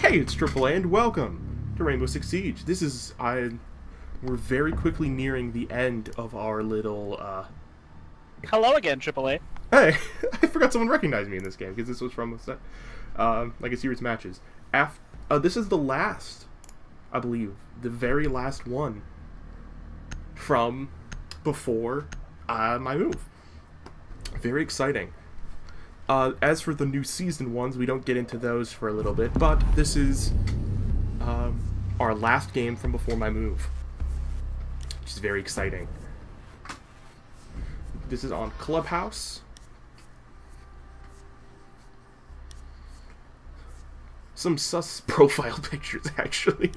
Hey, it's AAA and welcome to Rainbow Six Siege. We're very quickly nearing the end of our little, Hello again, AAA. Hey, I forgot someone recognized me in this game, because this was from like a series of matches. This is the last, I believe, the very last one from before my move. Very exciting. As for the new season ones, we don't get into those for a little bit, but this is our last game from before my move, which is very exciting. This is on Clubhouse. Some sus profile pictures, actually.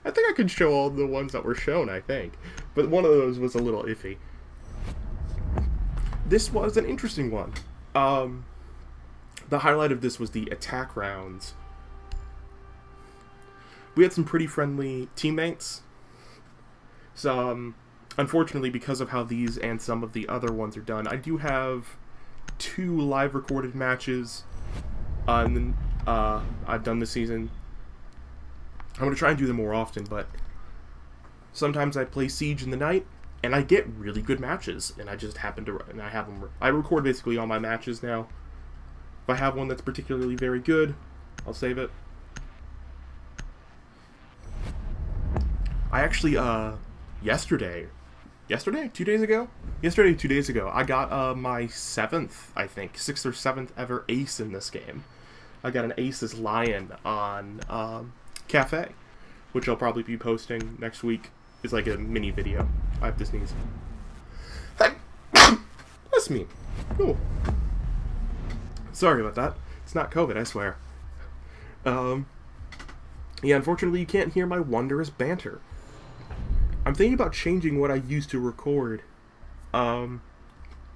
I think I could show all the ones that were shown, I think. But one of those was a little iffy. This was an interesting one. The highlight of this was the attack rounds. We had some pretty friendly teammates. Unfortunately, because of how these and some of the other ones are done, I do have 2 live recorded matches I've done this season. I'm going to try and do them more often, but sometimes I play Siege in the night, and I get really good matches, and I just happen to, and I have them, I record basically all my matches now. If I have one that's particularly very good, I'll save it. I actually, yesterday, 2 days ago? Yesterday, 2 days ago, I got, my 7th, I think, 6th or 7th ever ace in this game. I got an ace as Lion on, Cafe, which I'll probably be posting next week. It's like a mini video. I have to sneeze. Bless me. Ooh. Sorry about that. It's not COVID, I swear. Yeah, unfortunately you can't hear my wondrous banter. I'm thinking about changing what I use to record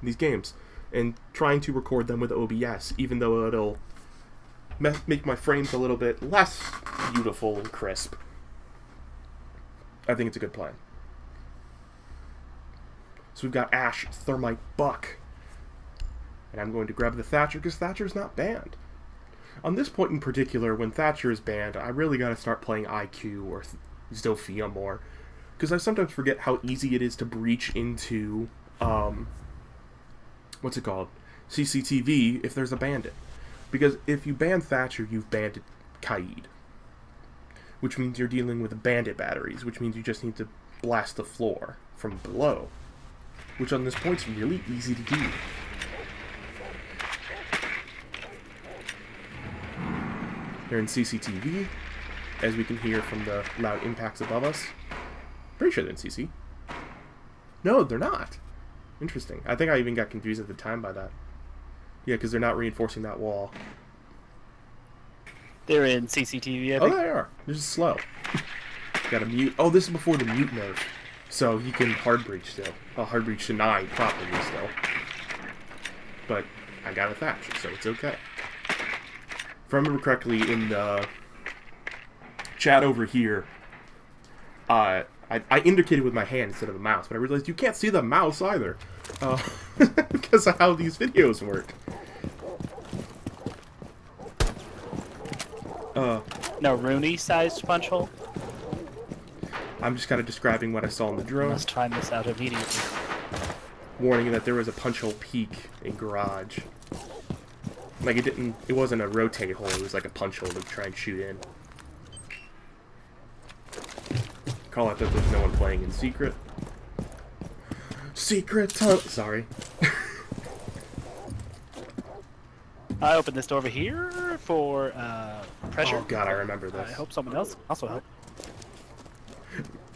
these games and trying to record them with OBS, even though it'll make my frames a little bit less beautiful and crisp. I think it's a good plan. So we've got Ash, Thermite, Buck. And I'm going to grab the Thatcher because Thatcher's not banned. On this point in particular, when Thatcher is banned, I really got to start playing IQ or Zofia more. Because I sometimes forget how easy it is to breach into, what's it called? CCTV if there's a bandit. Because if you ban Thatcher, you've banned Kaid. Which means you're dealing with bandit batteries, which means you just need to blast the floor from below. Which on this point's really easy to do. They're in CCTV, as we can hear from the loud impacts above us. Pretty sure they're in CC. No, they're not. Interesting. I think I even got confused at the time by that. Yeah, because they're not reinforcing that wall. They're in CCTV, I think. Oh, they are. They're just slow. Gotta mute. Oh, this is before the mute nerf. So you can hard breach still. Well, hard breach denied properly still. But I got a Thatcher, so it's okay. If I remember correctly, in the chat over here, I indicated with my hand instead of the mouse, but I realized you can't see the mouse either. Because of how these videos work. No Rooney-sized punch hole? I'm just kind of describing what I saw in the drone. Must find this out immediately. Warning that there was a punch hole peak in garage. Like it wasn't a rotate hole, it was like a punch hole to try and shoot in. Call out that there's no one playing in secret. Secret tunnel! Sorry. I opened this door over here for pressure. Oh god, I remember this. I hope someone else also help.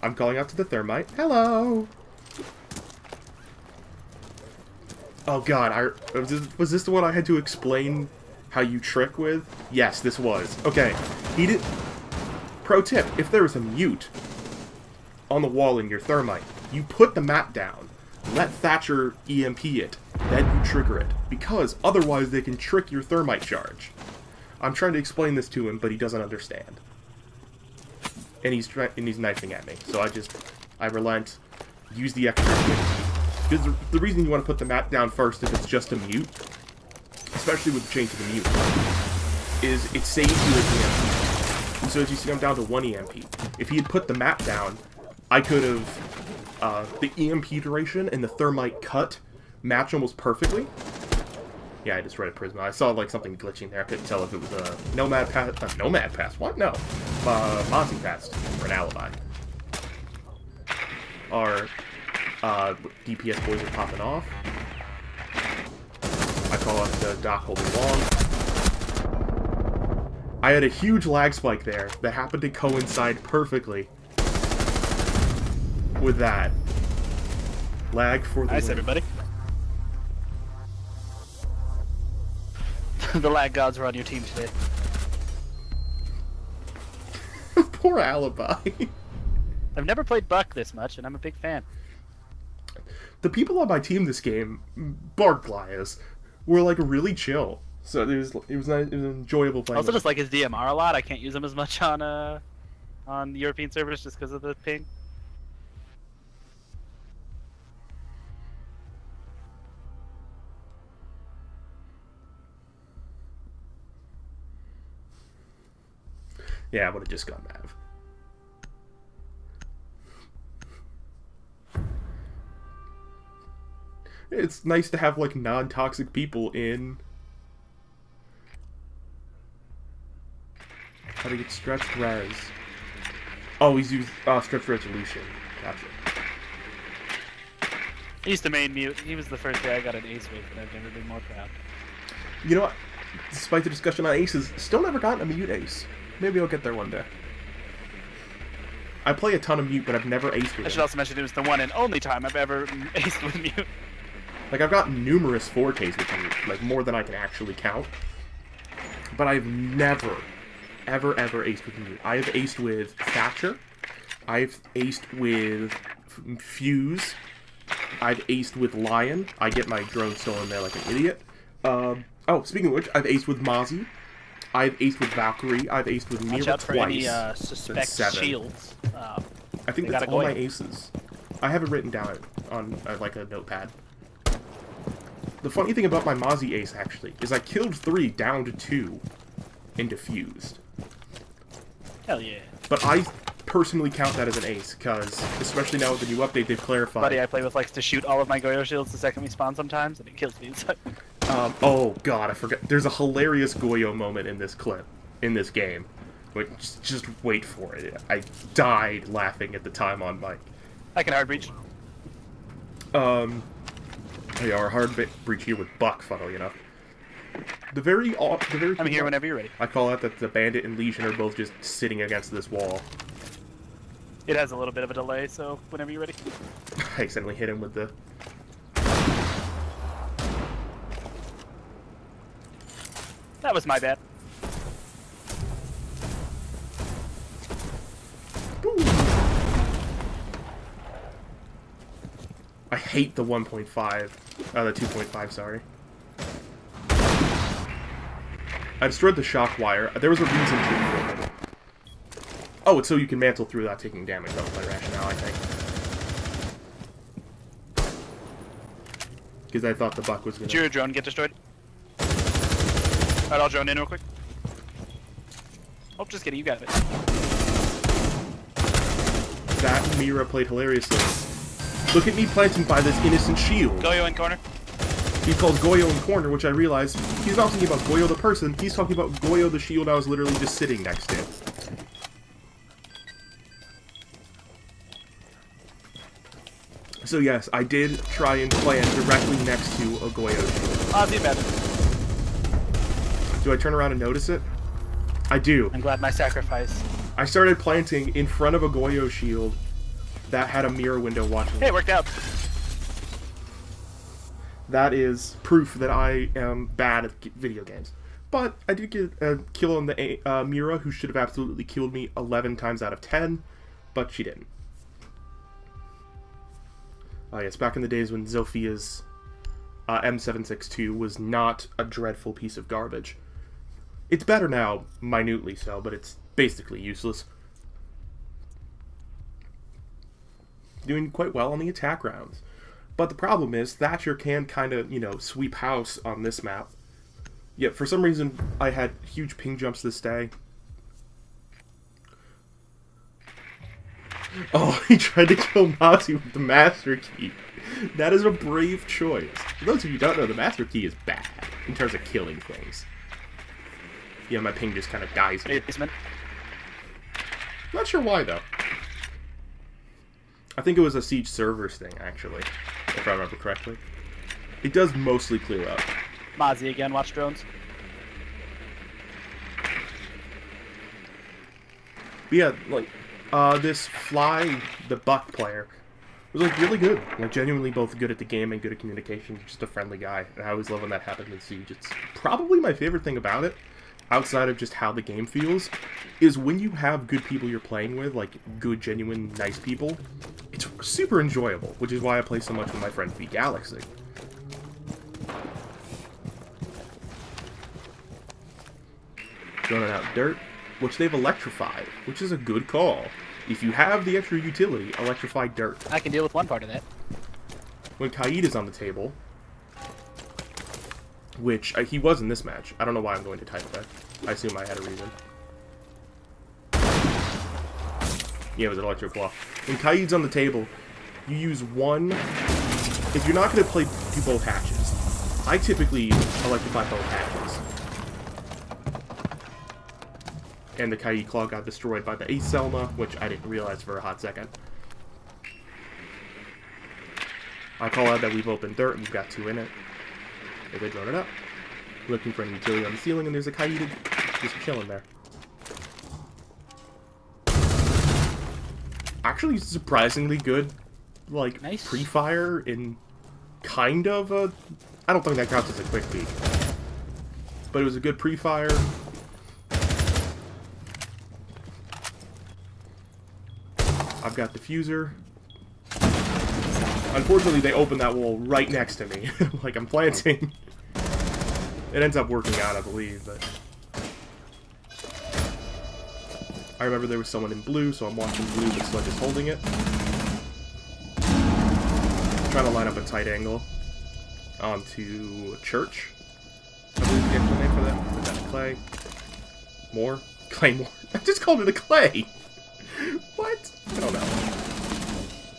I'm calling out to the Thermite. Hello! Oh god, was this the one I had to explain how you trick with? Yes, this was. Okay, pro tip, if there is a mute on the wall in your Thermite, you put the mat down, let Thatcher EMP it, then you trigger it, because otherwise they can trick your Thermite charge. I'm trying to explain this to him, but he doesn't understand. And he's knifing at me, so I relent, use the extra hit. Because the reason you want to put the mat down first if it's just a mute, especially with the change to the mute, is it saves you at the end. So as you see, I'm down to 1 EMP. If he had put the map down, I could have... the EMP duration and the thermite cut match almost perfectly. Yeah, I just read a Prisma. I saw, like, something glitching there. I couldn't tell if it was a Nomad Pass... Nomad Pass? What? No. Monty Pass for an alibi. Our DPS boys are popping off. I call it the Doc holding long. I had a huge lag spike there that happened to coincide perfectly with that. Lag for the Nice, win. everybody. The lag gods were on your team today. Poor alibi. I've never played Buck this much, and I'm a big fan. The people on my team this game, Barklias, were like really chill. So it was nice, it was enjoyable playing. Also, just like his DMR a lot. I can't use him as much on European servers just because of the ping. Yeah, I would have just gone Mav. It's nice to have, like, non-toxic people in... How to get stretched res. Oh, he's used stretched resolution. Gotcha. He used to main mute. He was the first guy I got an ace with, and I've never been more proud. You know what? Despite the discussion on aces, still never gotten a mute ace. Maybe I'll get there one day. I play a ton of mute, but I've never aced with I should him. also mention it was the one and only time I've ever aced with mute. Like, I've got numerous 4Ks with mute, like, more than I can actually count. But I've never, ever aced with mute. I have aced with Thatcher. I've aced with Fuse. I've aced with Lion. I get my drone stolen there like an idiot. Oh, speaking of which, I've aced with Mozzie. I've aced with Valkyrie. I've aced with Mira Watch out for twice. any suspect 7. shields. I think they that's gotta all go my in. aces. I have it written down on like a notepad. The funny thing about my Mozzie ace, actually, is I killed 3 down to 2 and defused. Hell yeah. But I personally count that as an ace, because, especially now with the new update, they've clarified... Buddy I play with likes to shoot all of my Goyo shields the second we spawn sometimes, and it kills me inside. Oh god, I forgot. There's a hilarious Goyo moment in this clip, in this game. Wait, just wait for it. I died laughing at the time on mic. I can hard breach. Yeah, our hard breach here with Buck, funnily enough. The very I'm here whenever you're ready. I call out that the Bandit and Legion are both just sitting against this wall. It has a little bit of a delay, so whenever you're ready. I accidentally hit him with the... That was my bad. I hate the 1.5. The 2.5, sorry. I destroyed the shock wire. There was a reason to. Oh, it's so you can mantle through without taking damage. That was my rationale, I think. Because I thought the Buck was gonna... Did your drone get destroyed? Alright, I'll drone in real quick. Oh, just kidding, you got it. That Mira played hilariously. Look at me planting by this innocent shield. Goyo in corner. He calls Goyo in corner, which I realized he's not talking about Goyo the person, he's talking about Goyo the shield I was literally just sitting next to. So yes, I did try and plant directly next to a Goyo shield. Ozzy better. Do I turn around and notice it? I do. I'm glad my sacrifice. I started planting in front of a Goyo shield that had a mirror window watching. Hey, it worked out. That is proof that I am bad at video games. But I did get a kill on the Mira, who should have absolutely killed me 11 times out of 10, but she didn't. Oh yes, back in the days when Zophia's M762 was not a dreadful piece of garbage. It's better now, minutely so, but it's basically useless. Doing quite well on the attack rounds. But the problem is, Thatcher can kind of, you know, sweep house on this map. Yet, for some reason, I had huge ping jumps this day. Oh, he tried to kill Nazi with the Master Key. That is a brave choice. For those of you who don't know, the Master Key is bad in terms of killing things. Yeah, my ping just kind of dies here. Not sure why, though. I think it was a Siege servers thing, actually, if I remember correctly. It does mostly clear up. Mozzie again, watch drones. But yeah, like, this Fly, the Buck player, was, like, really good. Like, genuinely both good at the game and good at communication. Just a friendly guy. And I always love when that happens in Siege. It's probably my favorite thing about it, outside of just how the game feels, is when you have good people you're playing with, like, good, genuine, nice people, it's super enjoyable, which is why I play so much with my friend V Galaxy. Throwing out dirt, which they've electrified, which is a good call. If you have the extra utility, electrify dirt. I can deal with one part of that. When Kaid is on the table, which he was in this match. I don't know why I'm going to type that. I assume I had a reason. Yeah, it was an electric wall. When Kaid's on the table, you use one. If you're not going to do both hatches, I typically electrify both hatches. And the Kaid Claw got destroyed by the Ace Selma, which I didn't realize for a hot second. I call out that we've opened dirt and we've got 2 in it. They drone it up. Looking for an utility on the ceiling, and there's a Kaid just chilling there. Actually, surprisingly good, like, nice. pre-fire in kind of a... I don't think that counts as a quick peek. But it was a good pre-fire. I've got diffuser. Unfortunately, they opened that wall right next to me. Like, I'm planting. It ends up working out, I believe, but... I remember there was someone in blue, so I'm watching blue, but Sludge is holding it. Trying to line up a tight angle onto Church. I believe the actual name for that. Is that Clay? More? Claymore. I just called it a Clay! What? I don't know.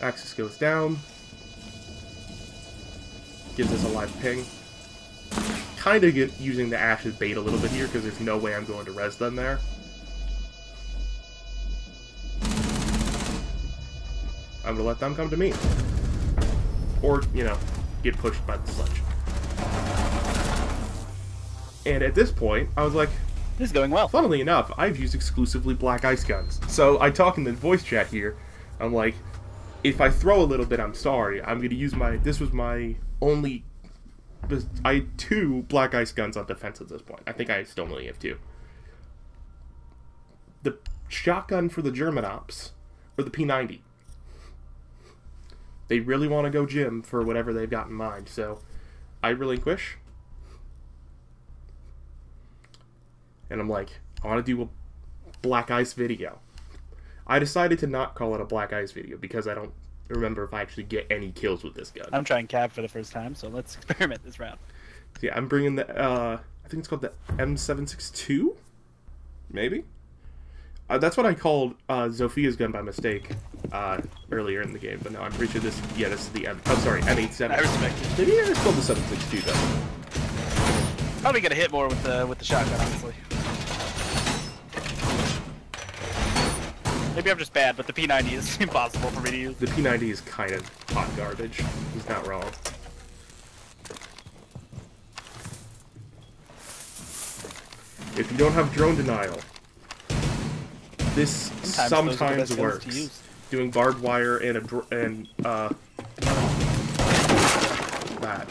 Axis goes down. Gives us a live ping. Kind of using the Ashes bait a little bit here, because there's no way I'm going to res them there. I'm gonna let them come to me. Or, you know, get pushed by the Sludge. And at this point, I was like, this is going well. Funnily enough, I've used exclusively black ice guns. So I talk in the voice chat here. I'm like, if I throw a little bit, I'm sorry. I'm gonna use my... This was my only... I had 2 black ice guns on defense at this point. I think I still only have 2. The shotgun for the German ops, or the P90. They really want to go Jim for whatever they've got in mind, so I relinquish. And I'm like, I want to do a black ice video. I decided to not call it a black ice video because I don't remember if I actually get any kills with this gun. I'm trying cab for the first time, so let's experiment this round. So yeah, I'm bringing the, I think it's called the M762? Maybe? That's what I called Zophia's gun by mistake earlier in the game, but no, I'm pretty sure this, yeah, this is the M87. I respect it. Maybe it's called the 762 though. Probably gonna hit more with the shotgun, honestly. Maybe I'm just bad, but the P90 is impossible for me to use. The P90 is kind of hot garbage. He's not wrong. If you don't have drone denial, this sometimes works. Doing barbed wire and that.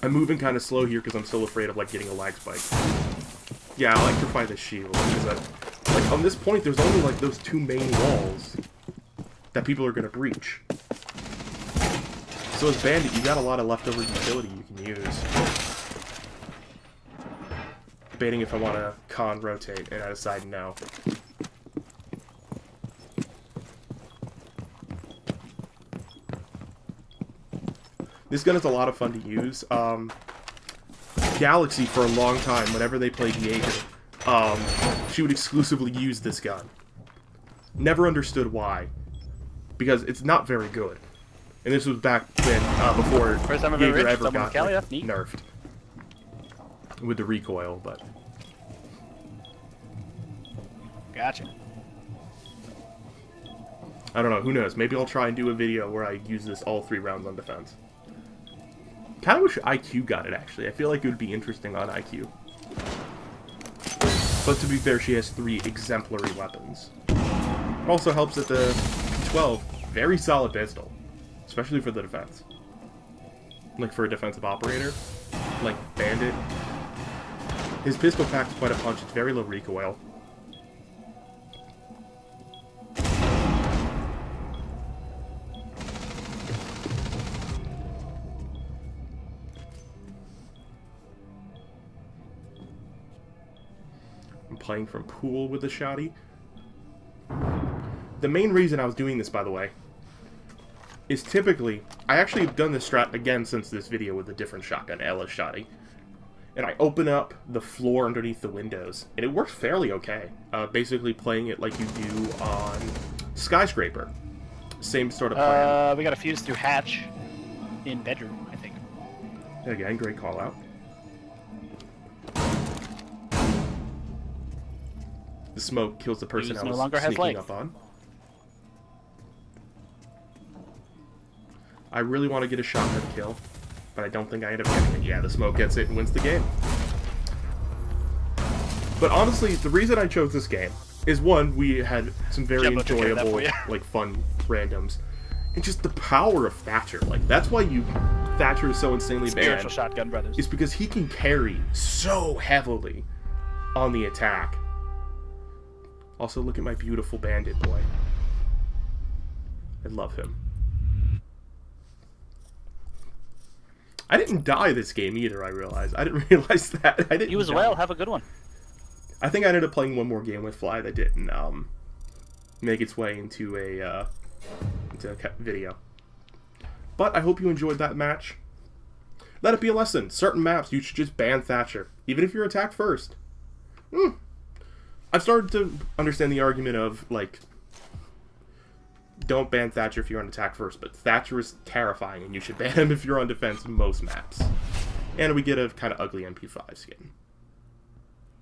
I'm moving kind of slow here because I'm still afraid of like getting a lag spike. Yeah, I electrify the shield because like on this point there's only like those 2 main walls that people are gonna breach. So as Bandit, you got a lot of leftover utility you can use. Debating if I want to con rotate, and I decide no. This gun is a lot of fun to use. Galaxy, for a long time, whenever they play Jaeger, she would exclusively use this gun. Never understood why. Because it's not very good. And this was back when, before First time I've Jaeger ever got like, nerfed. With the recoil, but... Gotcha. I don't know, who knows? Maybe I'll try and do a video where I use this all 3 rounds on defense. Kinda wish IQ got it, actually. I feel like it would be interesting on IQ. But to be fair, she has 3 exemplary weapons. It also helps that the P12, very solid pistol. Especially for the defense. Like for a defensive operator. Like Bandit. His pistol packs quite a punch, it's very low recoil. I'm playing from pool with the shotty. The main reason I was doing this, by the way, is typically, I actually have done this strat again since this video with a different shotgun, LS shotty. And I open up the floor underneath the windows, and it works fairly okay. Basically playing it like you do on Skyscraper. Same sort of plan. We got a fuse through hatch in bedroom, I think. Again, great call out. The smoke kills the person I was sneaking up on. I really want to get a shotgun kill, but I don't think I end up getting it. Yeah, the smoke gets it and wins the game. But honestly, the reason I chose this game is, one, we had some very enjoyable, like, fun randoms. And just the power of Thatcher. Like, that's why Thatcher is so insanely banned. Spiritual Shotgun Brothers. Is because he can carry so heavily on the attack. Also, look at my beautiful Bandit boy. I love him. I didn't die this game either, I realized. I didn't realize that. I didn't You as die. well. Have a good one. I think I ended up playing one more game with Fly that didn't make its way into a video. But I hope you enjoyed that match. Let it be a lesson. Certain maps, you should just ban Thatcher, even if you're attacked first. I've started to understand the argument of, like, don't ban Thatcher if you're on attack first, but Thatcher is terrifying, and you should ban him if you're on defense most maps. And we get a kind of ugly MP5 skin.